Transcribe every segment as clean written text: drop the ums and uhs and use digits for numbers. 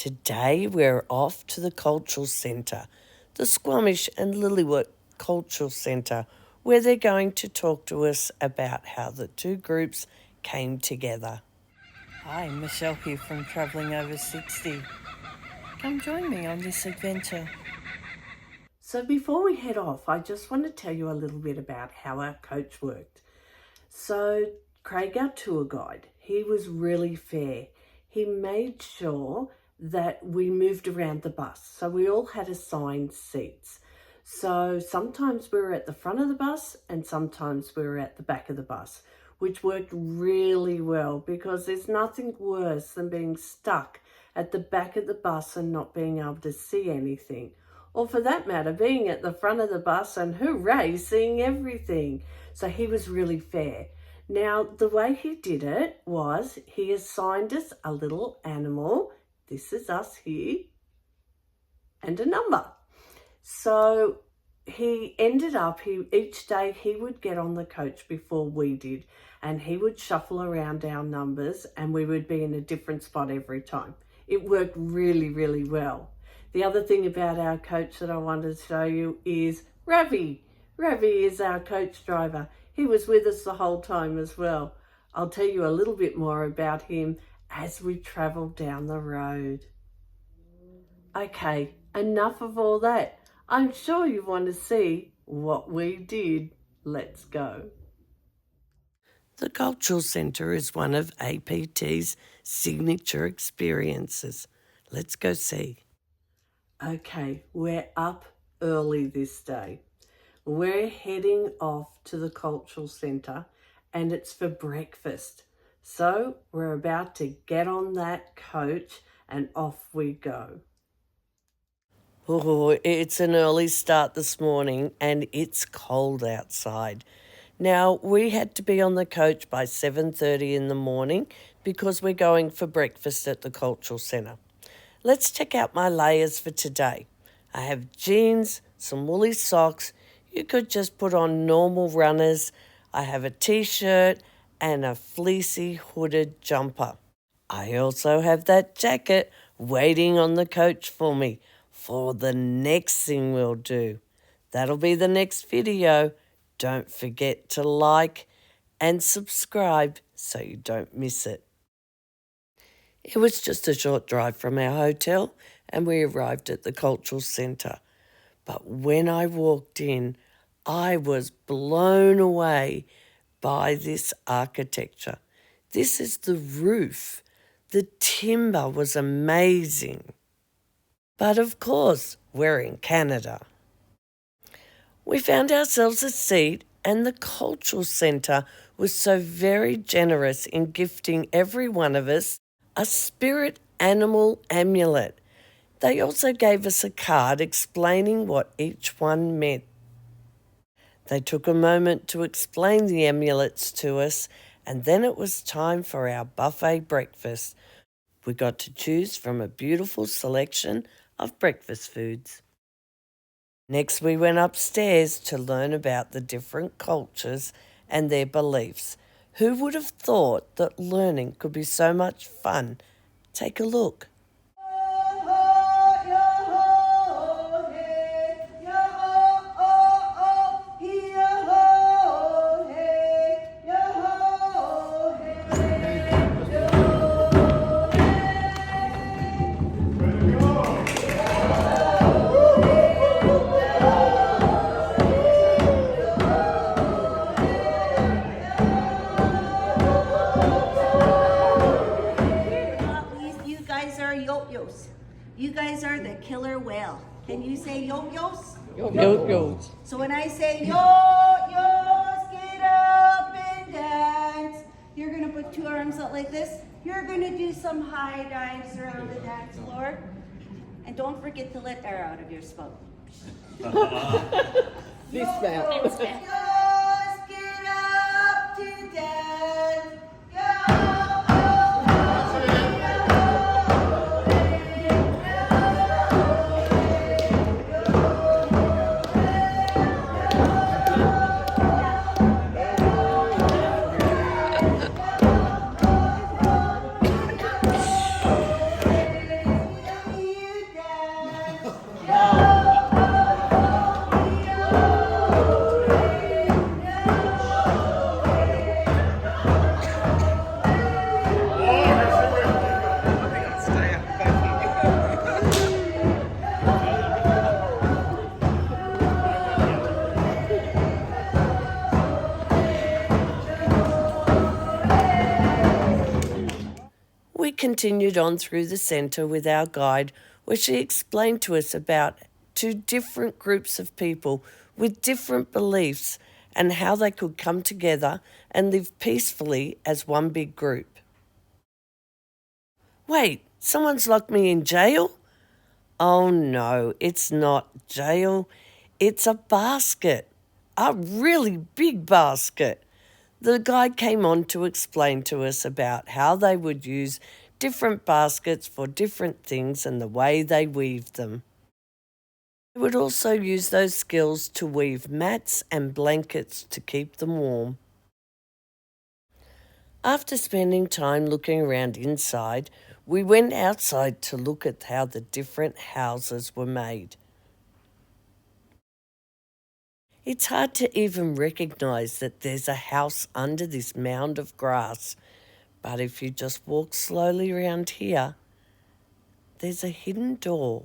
Today we're off to the Cultural Centre, the Squamish and Lilwat Cultural Centre, where they're going to talk to us about how the two groups came together. Hi, Michelle here from Travelling Over 60. Come join me on this adventure. So before we head off, I just want to tell you a little bit about how our coach worked. So Craig, our tour guide, he was really fair. He made sure that we moved around the bus. So we all had assigned seats. So sometimes we were at the front of the bus and sometimes we were at the back of the bus, which worked really well because there's nothing worse than being stuck at the back of the bus and not being able to see anything. Or for that matter, being at the front of the bus and hooray, seeing everything. So he was really fair. Now, the way he did it was he assigned us a little animal. This is us here, and a number. So he ended up, each day he would get on the coach before we did, and he would shuffle around our numbers and we would be in a different spot every time. It worked really, really well. The other thing about our coach that I wanted to show you is Ravi. Ravi is our coach driver. He was with us the whole time as well. I'll tell you a little bit more about him as we travel down the road. Okay, enough of all that. I'm sure you want to see what we did. Let's go. The Cultural Centre is one of APT's signature experiences. Let's go see. Okay, we're up early this day. We're heading off to the Cultural Centre and it's for breakfast. So we're about to get on that coach and off we go. Oh, it's an early start this morning and it's cold outside. Now, we had to be on the coach by 7:30 in the morning because we're going for breakfast at the Cultural Centre. Let's check out my layers for today. I have jeans, some woolly socks. You could just put on normal runners. I have a t-shirt and a fleecy hooded jumper. I also have that jacket waiting on the coach for me for the next thing we'll do. That'll be the next video. Don't forget to like and subscribe so you don't miss it. It was just a short drive from our hotel and we arrived at the Cultural Centre. But when I walked in, I was blown away by this architecture. This is the roof. The timber was amazing. But of course, we're in Canada. We found ourselves a seat and the Cultural Centre was so very generous in gifting every one of us a spirit animal amulet. They also gave us a card explaining what each one meant. They took a moment to explain the amulets to us, and then it was time for our buffet breakfast. We got to choose from a beautiful selection of breakfast foods. Next, we went upstairs to learn about the different cultures and their beliefs. Who would have thought that learning could be so much fun? Take a look. You guys are the killer whale. Can you say yo-yos? Yo-yos. So when I say yo-yos, get up and dance, you're going to put two arms out like this. You're going to do some high dives around the dance floor. And don't forget to let air out of your spout. This spout. Yo-yos, get up to dance. continued on through the centre with our guide, where she explained to us about two different groups of people with different beliefs and how they could come together and live peacefully as one big group. Wait, someone's locked me in jail? Oh no, it's not jail. It's a basket. A really big basket. The guide came on to explain to us about how they would use different baskets for different things and the way they weaved them. They would also use those skills to weave mats and blankets to keep them warm. After spending time looking around inside, we went outside to look at how the different houses were made. It's hard to even recognise that there's a house under this mound of grass, but if you just walk slowly around here, there's a hidden door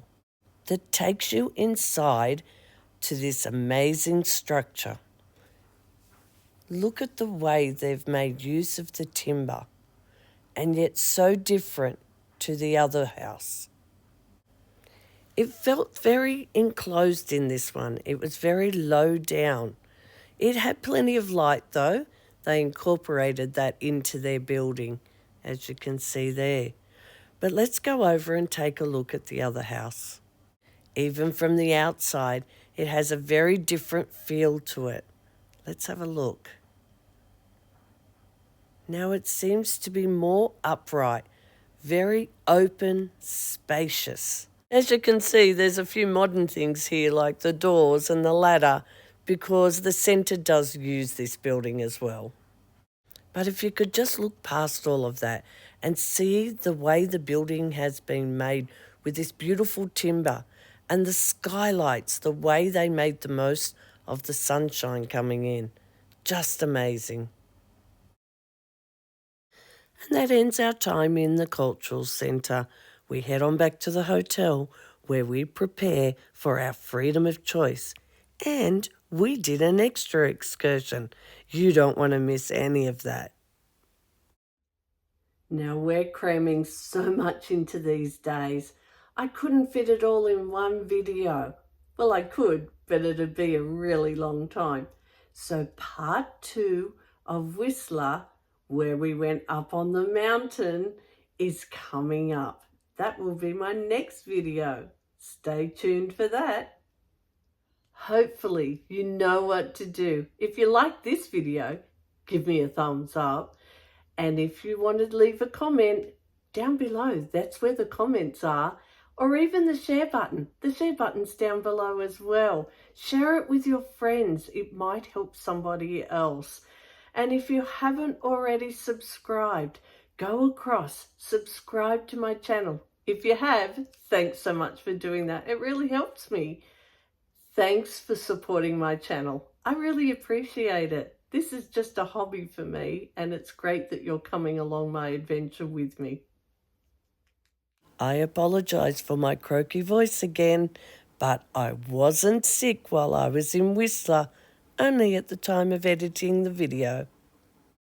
that takes you inside to this amazing structure. Look at the way they've made use of the timber, and yet so different to the other house. It felt very enclosed in this one. It was very low down. It had plenty of light though. They incorporated that into their building, as you can see there. But let's go over and take a look at the other house. Even from the outside, it has a very different feel to it. Let's have a look. Now it seems to be more upright, very open, spacious. As you can see, there's a few modern things here like the doors and the ladder because the centre does use this building as well. But if you could just look past all of that and see the way the building has been made with this beautiful timber and the skylights, the way they made the most of the sunshine coming in. Just amazing. And that ends our time in the Cultural Centre. We head on back to the hotel where we prepare for our freedom of choice. And we did an extra excursion. You don't want to miss any of that. Now we're cramming so much into these days. I couldn't fit it all in one video. Well, I could, but it'd be a really long time. So part 2 of Whistler, where we went up on the mountain, is coming up. That will be my next video. Stay tuned for that. Hopefully you know what to do. If you like this video, give me a thumbs up. And if you want to leave a comment down below, that's where the comments are. Or even the share button. The share button's down below as well. Share it with your friends. It might help somebody else. And if you haven't already subscribed, go across, subscribe to my channel. If you have, thanks so much for doing that. It really helps me. Thanks for supporting my channel. I really appreciate it. This is just a hobby for me, and it's great that you're coming along my adventure with me. I apologise for my croaky voice again, but I wasn't sick while I was in Whistler, only at the time of editing the video.